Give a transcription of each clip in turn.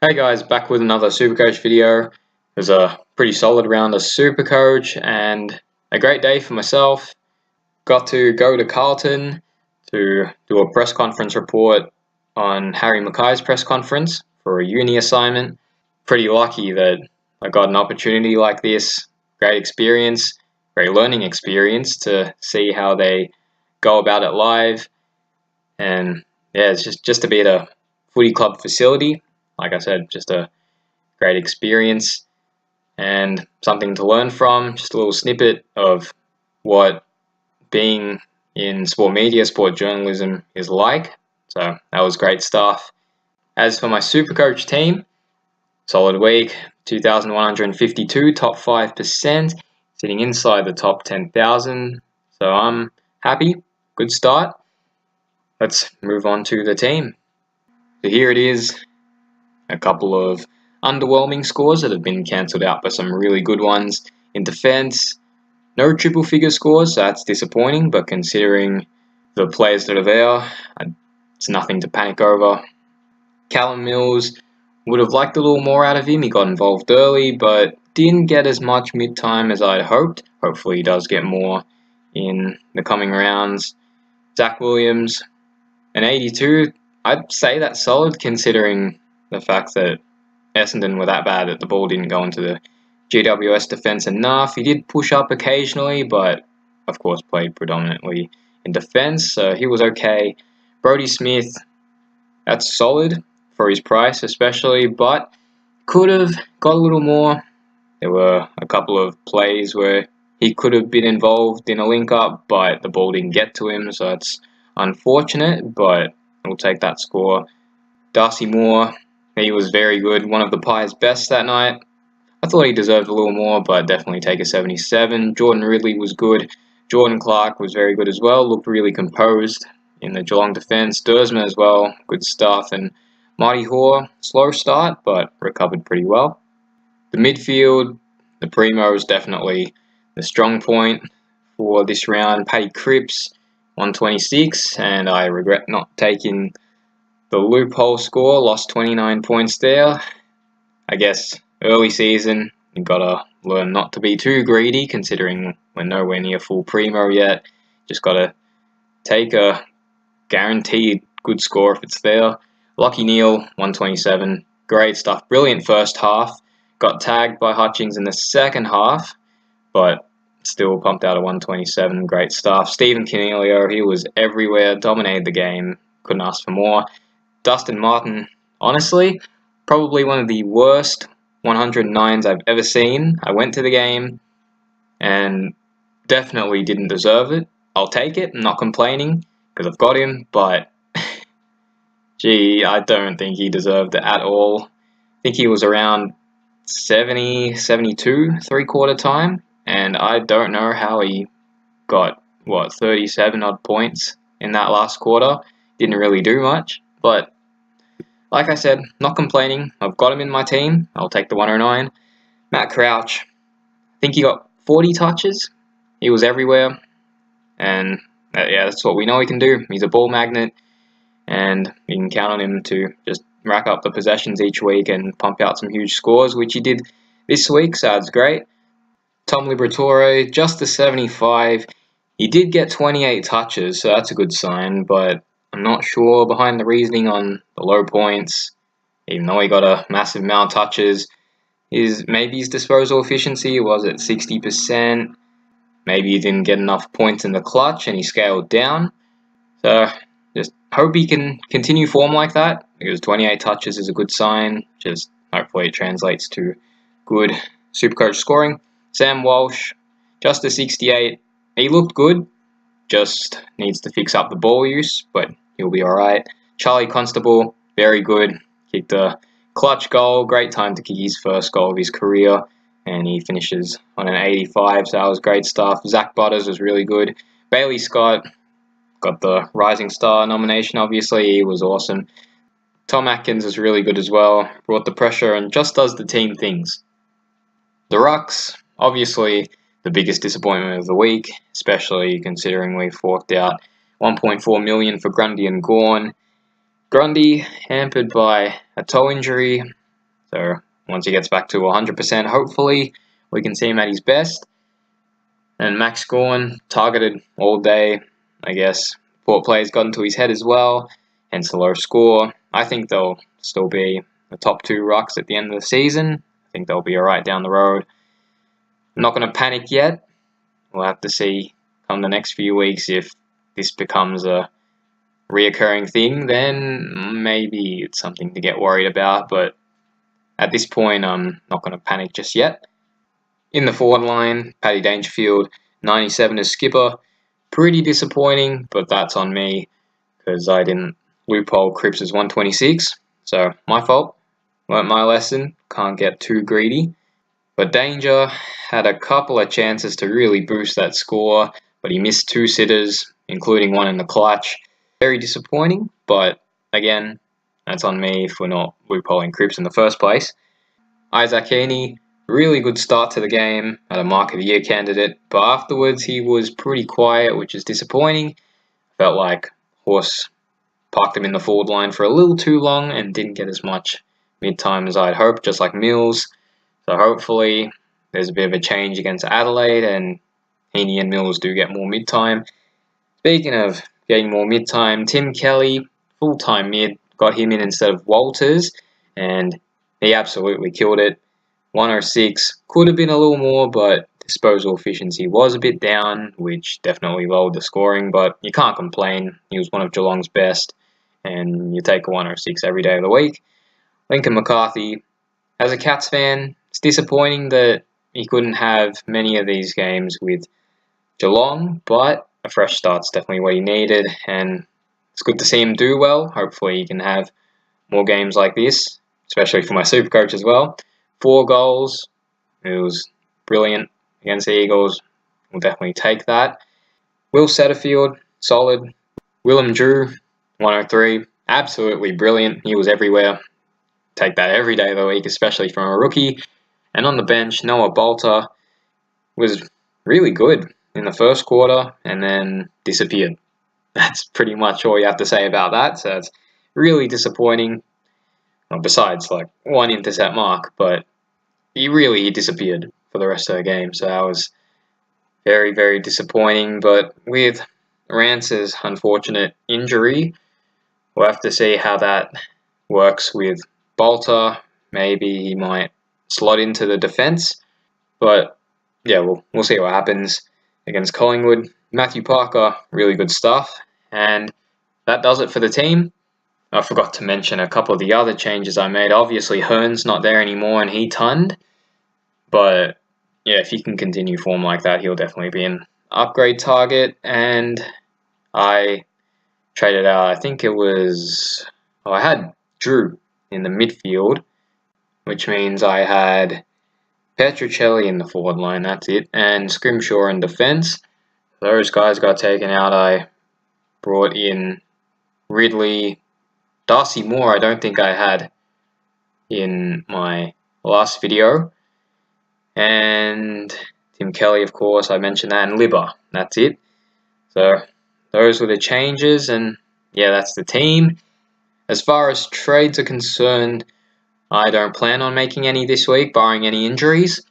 Hey guys, back with another SuperCoach video. It was a pretty solid round of SuperCoach and a great day for myself. Got to go to Carlton to do a press conference report on Harry Mackay's press conference for a uni assignment. Pretty lucky that I got an opportunity like this. Great experience, great learning experience to see how they go about it live. And yeah, it's just to be at a footy club facility. Like I said, just a great experience and something to learn from. Just a little snippet of what being in sport media, sport journalism is like. So that was great stuff. As for my SuperCoach team, solid week, 2,152, top 5%, sitting inside the top 10,000. So I'm happy, good start. Let's move on to the team. So here it is, a couple of underwhelming scores that have been cancelled out by some really good ones. In defence, no triple figure scores, so that's disappointing, but considering the players that are there, it's nothing to panic over. Callum Mills, would have liked a little more out of him. He got involved early, but didn't get as much mid-time as I'd hoped. Hopefully he does get more in the coming rounds. Zach Williams, an 82. I'd say that's solid considering the fact that Essendon were that bad that the ball didn't go into the GWS defence enough. He did push up occasionally, but of course played predominantly in defence, so he was okay. Brodie Smith, that's solid for his price especially, but could have got a little more. There were a couple of plays where he could have been involved in a link-up, but the ball didn't get to him, so it's unfortunate, but we'll take that score. Darcy Moore, he was very good, one of the Pies' best that night. I thought he deserved a little more, but definitely take a 77. Jordan Ridley was good. Jordan Clark was very good as well, looked really composed in the Geelong defence. Dersma as well, good stuff. And Marty Hoare, slow start, but recovered pretty well. The midfield, the Primo is definitely the strong point for this round. Paddy Cripps, 126, and I regret not taking the loophole score, lost 29 points there. I guess early season, you've got to learn not to be too greedy considering we're nowhere near full primo yet. Just got to take a guaranteed good score if it's there. Lachie Neale, 127. Great stuff. Brilliant first half. Got tagged by Hutchings in the second half, but still pumped out a 127. Great stuff. Stephen Canelio, he was everywhere, dominated the game. Couldn't ask for more. Dustin Martin, honestly, probably one of the worst 109s I've ever seen. I went to the game and definitely didn't deserve it. I'll take it, I'm not complaining because I've got him, but gee, I don't think he deserved it at all. I think he was around 70, 72 three-quarter time, and I don't know how he got, 37 odd points in that last quarter. Didn't really do much, but like I said, not complaining. I've got him in my team. I'll take the 109. Matt Crouch, I think he got 40 touches. He was everywhere. And yeah, that's what we know he can do. He's a ball magnet. And you can count on him to just rack up the possessions each week and pump out some huge scores, which he did this week, so that's great. Tom Liberatore, just a 75. He did get 28 touches, so that's a good sign, but I'm not sure behind the reasoning on the low points. Even though he got a massive amount of touches, maybe his disposal efficiency was at 60%. Maybe he didn't get enough points in the clutch and he scaled down. So just hope he can continue form like that, because 28 touches is a good sign. Just hopefully it translates to good SuperCoach scoring. Sam Walsh, just a 68. He looked good. Just needs to fix up the ball use, but he'll be alright. Charlie Constable, very good. Kicked a clutch goal. Great time to kick his first goal of his career. And he finishes on an 85, so that was great stuff. Zach Butters was really good. Bailey Scott got the Rising Star nomination, obviously. He was awesome. Tom Atkins is really good as well. Brought the pressure and just does the team things. The Rucks, obviously the biggest disappointment of the week, especially considering we forked out $1.4 million for Grundy and Gawn. Grundy hampered by a toe injury. So once he gets back to 100%, hopefully we can see him at his best. And Max Gawn, targeted all day. I guess Port players got into his head as well, hence the low score. I think they'll still be the top 2 rucks at the end of the season. I think they'll be alright down the road. I'm not going to panic yet. We'll have to see come the next few weeks if this becomes a reoccurring thing. Then maybe it's something to get worried about. But at this point, I'm not going to panic just yet. In the forward line, Paddy Dangerfield, 97 as skipper. Pretty disappointing, but that's on me because I didn't loophole Cripps' 126. So my fault. Learnt my lesson. Can't get too greedy. But Danger had a couple of chances to really boost that score, but he missed 2 sitters, including one in the clutch. Very disappointing, but again, that's on me for not loopholing Cripps in the first place. Isaac Heaney, really good start to the game, had a Mark of the Year candidate, but afterwards he was pretty quiet, which is disappointing. Felt like Horse parked him in the forward line for a little too long and didn't get as much mid-time as I'd hoped, just like Mills. So hopefully there's a bit of a change against Adelaide and Heaney and Mills do get more mid-time. Speaking of getting more mid-time, Tim Kelly, full-time mid, got him in instead of Walters, and he absolutely killed it. 106, could have been a little more, but disposal efficiency was a bit down, which definitely lowered the scoring, but you can't complain. He was one of Geelong's best, and you take a 106 every day of the week. Lincoln McCarthy, as a Cats fan, it's disappointing that he couldn't have many of these games with Geelong, but a fresh start's definitely what he needed, and it's good to see him do well. Hopefully he can have more games like this, especially for my Supercoach as well. 4 goals. It was brilliant against the Eagles. We'll definitely take that. Will Setterfield, solid. Willem Drew, 103. Absolutely brilliant. He was everywhere. Take that every day of the week, especially from a rookie. And on the bench, Noah Bolter was really good in the first quarter and then disappeared. That's pretty much all you have to say about that. So it's really disappointing. Well, besides like 1 intercept mark, but he disappeared for the rest of the game. So that was very, very disappointing. But with Rance's unfortunate injury, we'll have to see how that works with Bolter. Maybe he might slot into the defence. But yeah, we'll see what happens against Collingwood. Matthew Parker, really good stuff. And that does it for the team. I forgot to mention a couple of the other changes I made. Obviously, Hearn's not there anymore and he tunned. But yeah, if he can continue form like that, he'll definitely be an upgrade target. And I traded out, I think it was... Oh, I had Drew in the midfield, which means I had Petruccelli in the forward line, that's it, and Scrimshaw in defence. Those guys got taken out. I brought in Ridley. Darcy Moore I don't think I had in my last video. And Tim Kelly, of course, I mentioned that, and Libba, that's it. So those were the changes, and yeah, that's the team. As far as trades are concerned, I don't plan on making any this week, barring any injuries.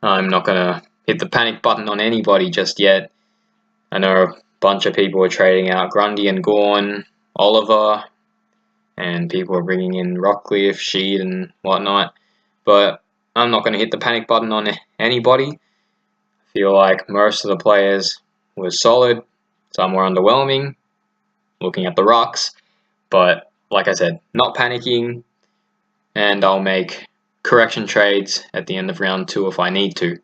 I'm not going to hit the panic button on anybody just yet. I know a bunch of people are trading out Grundy and Gawn, Oliver, and people are bringing in Rockcliffe, Sheed, and whatnot. But I'm not going to hit the panic button on anybody. I feel like most of the players were solid. Some were underwhelming, looking at the rucks. But like I said, not panicking. And I'll make correction trades at the end of round 2 if I need to.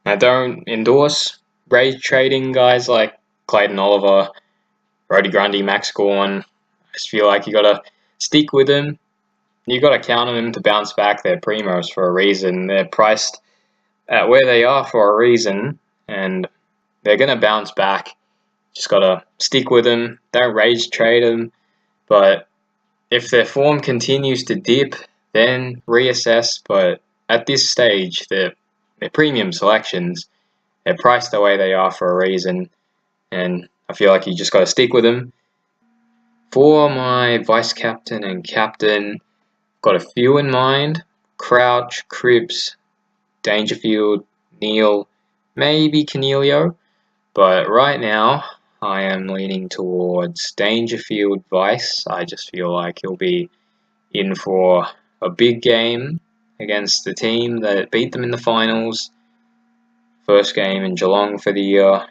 I don't endorse rage trading guys like Clayton Oliver, Brodie Grundy, Max Gawn. I just feel like you got to stick with them. You got to count on them to bounce back. They're primos for a reason. They're priced at where they are for a reason, and they're going to bounce back. Just got to stick with them. Don't rage trade them. But if their form continues to dip, then reassess. But at this stage, they're premium selections. They're priced the way they are for a reason, and I feel like you just got to stick with them. For my vice captain and captain, got a few in mind. Crouch, Cripps, Dangerfield, Neil, maybe Cornelio, but right now I am leaning towards Dangerfield Vice. I just feel like he'll be in for a big game against the team that beat them in the finals. First game in Geelong for the year,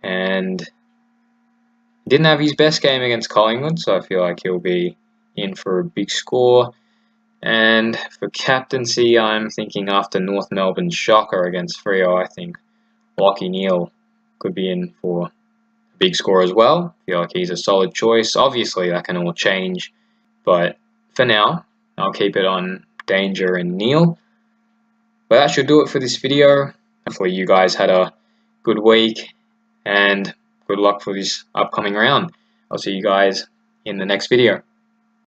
and he didn't have his best game against Collingwood, so I feel like he'll be in for a big score. And for captaincy, I'm thinking after North Melbourne's shocker against Freo, I think Lachie Neale could be in for a big score as well. I feel like he's a solid choice. Obviously, that can all change, but for now, I'll keep it on Danger and Neale. But that should do it for this video. Hopefully you guys had a good week, and good luck for this upcoming round. I'll see you guys in the next video.